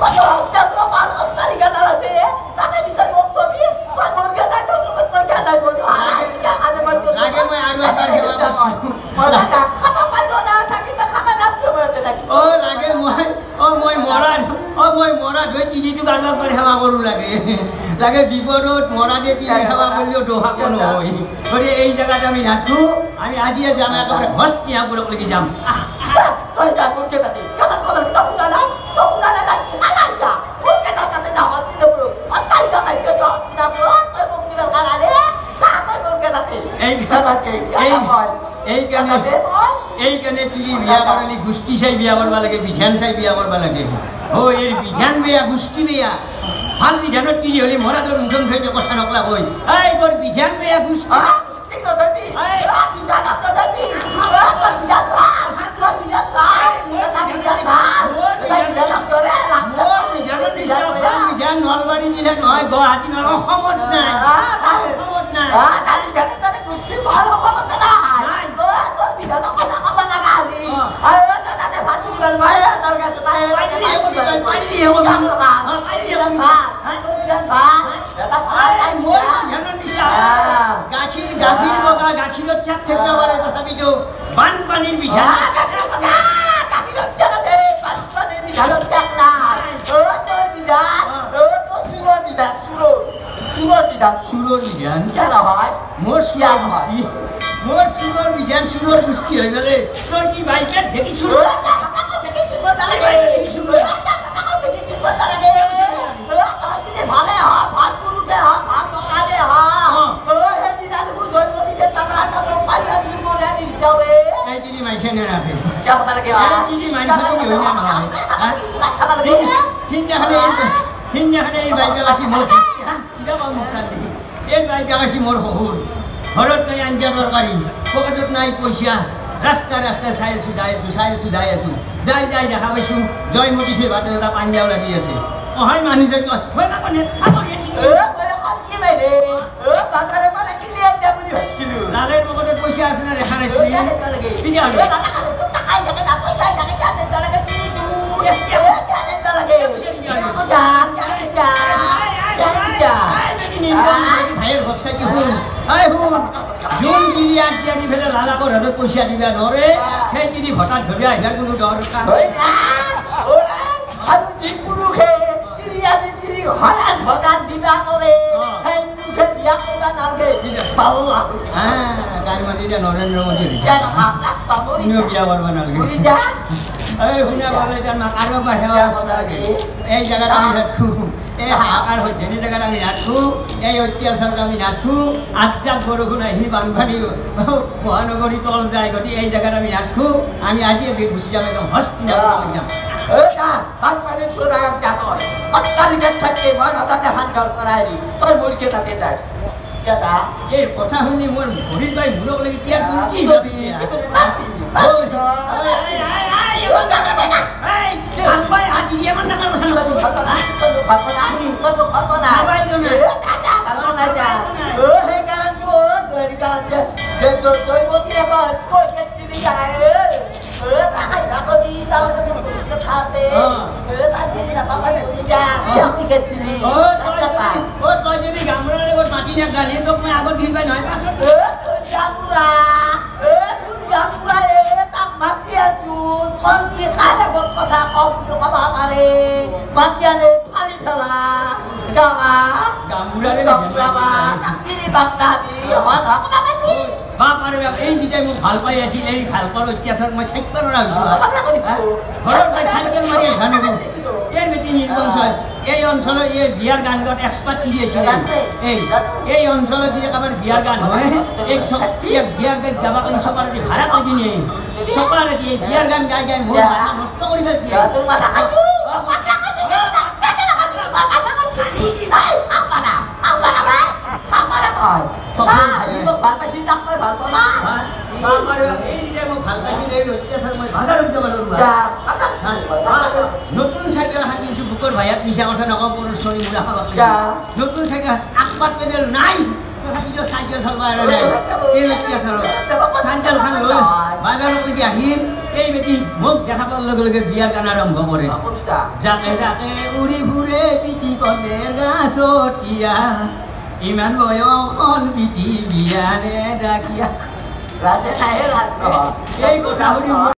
কত হস্তা পুরো ভালো তালিকা আছে তাতে দিতে বক্তব্য কই মুরগি দাই তো কই দাই বলি আরে বলতো লাগে মই আৰু এবাৰ সেৱা কৰিছো বলা খাবা পাইলো না থাকি তো খাবা দাম দিব নাকি ও লাগে মই মৰা দৈ তিনিটো গানৰ পৰা সেৱা কৰো লাগে বিপদত মৰা দিয়ে তিনি সেৱা কৰিলেও দোহা কোনো হয় গতিকে এই জেগাত আমি নাথো আমি আজি যাম একেবাৰে হস্তিনাপুৰক লাগি যাম তই যা মুরগি দাই কাম করবে তো পুরা না লাগি আলাইছা মুরগি দাই না হস্তিনাপুর তালিকা পাইছো তো হস্তিনাপুর তুই মুরগি দাই খালালে তা তুই মুরগি দাই এই কাৰণে তুলি বিয়া কৰালি গোষ্ঠী চাই বিয়া কৰিব লাগে বিধান চাই বিয়া কৰিব লাগে ও এই বিধান বেয়া গোষ্ঠী বেয়া ভাল বিধানত তুলি হলে মৰাটোৰ মুখম খাই কথা নকলা কই এই তোৰ বিধান বেয়া গোষ্ঠী নলবাৰী জিলাত নহয় গুৱাহাটী নহয় অসমত নাই গাখীৰত চাক থেকা কৰে তথাপিতো বানপানীৰ বিধান সুৰৰ বিধান মোৰ সুৰৰ বিধান সুৰৰ গোষ্ঠী হৈ গ'লে তোৰ কি বাইকেট দেখিছো মোৰ শহুৰ ঘৰত নাই আঞ্জা তৰকাৰী পকেটত নাই পইচা ৰাস্তা চাই আছো যাই দেখা পাইছো জয়মতী থৈ ভাত এটা পাঞ্জাও লাগি আছে অহাই মানুহ যে লালেৰ পকেটত পইচা আছে না দেখা নাছিল ভাইয়েৰ বস্তা কি হুন যোন দিদি আজি ফেলে লালাকৰ হাতত পইচা দিবা নৰে সেই দিদি হঠাৎ ধৰি আহিবাৰ কোনো দৰকাৰ নৰেন্দ্ৰ মোদী বিয়া কৰিব নালাগে শুনা পালে আৰু এই জেগাত আমি নাথো এই হাহাকাৰ সৈতে জেগাত আমি নাথো এই অত্যাচাৰত আমি নাথো আজাক বৰষুণ আহি বানপানী মহানগৰী তল যায় গতিকে এই জেগাত আমি নাথো আমি আজি গুচি যাম একদম হস্তিনাপুৰ যাম এই কথা শুনি মোৰ ভৰিত বাই মূৰক লাগি তেজ মাটি নাগালি তোক মই আগত দিন পাই নহয় পাছত এই যেটাই মোক ভাল পাই আছিল এই ভাল পোৱাৰ অত্যাচাৰত মই থাকিব নোৱাৰা হৈছো ঘৰত চাইকেল মাৰি এই বেটি নিৰ্বংশই এই অঞ্চলৰ এই বিয়াৰ গান গাত এক্সপাৰ্ট কি আছিল এই অঞ্চলত যে একেবাৰে বিয়াৰ গান হয় এই বিয়াৰ গান গাব কাৰণে চপাৰ যে ভাড়া কৰি দিয়ে চপাৰে দিয়ে বিয়াৰ গান গাই মোৰ মাথা নষ্ট কৰি পেলাইছে তোৰ মাথা খাইছো ভাল পাইছিল তাক মই ভাল পাওঁ এই যে মই ভাল পাইছিল এই অত্যাচাৰ মই ভাষা ৰক্ষা পালোঁ নতুন চাইকেল হাত কিনছো বুকৰ ভাইয়াত মিছা কথা নকওঁ পুৰুষ চৰি মুৰা খাব নতুন চাইকেল আকপাত পেডেল নাই খাবিটো চাইকেল চলবা আৰু নাই এই বেটি আছে চাইকেল খান লৈ বাজাৰলৈকে আহিল এই বেটি মোক দেখা পোৱাৰ লগে লগে বিয়াৰ গান আৰম্ভ কৰে জাকে জাকে উৰি ফুৰে পিটি কণেৰ গাছতীয়া ইমান বয়সন পিটি বিয়াৰে ডাকিয়া ৰাজে নাহে ৰাজ নহয় এই কথা শুনি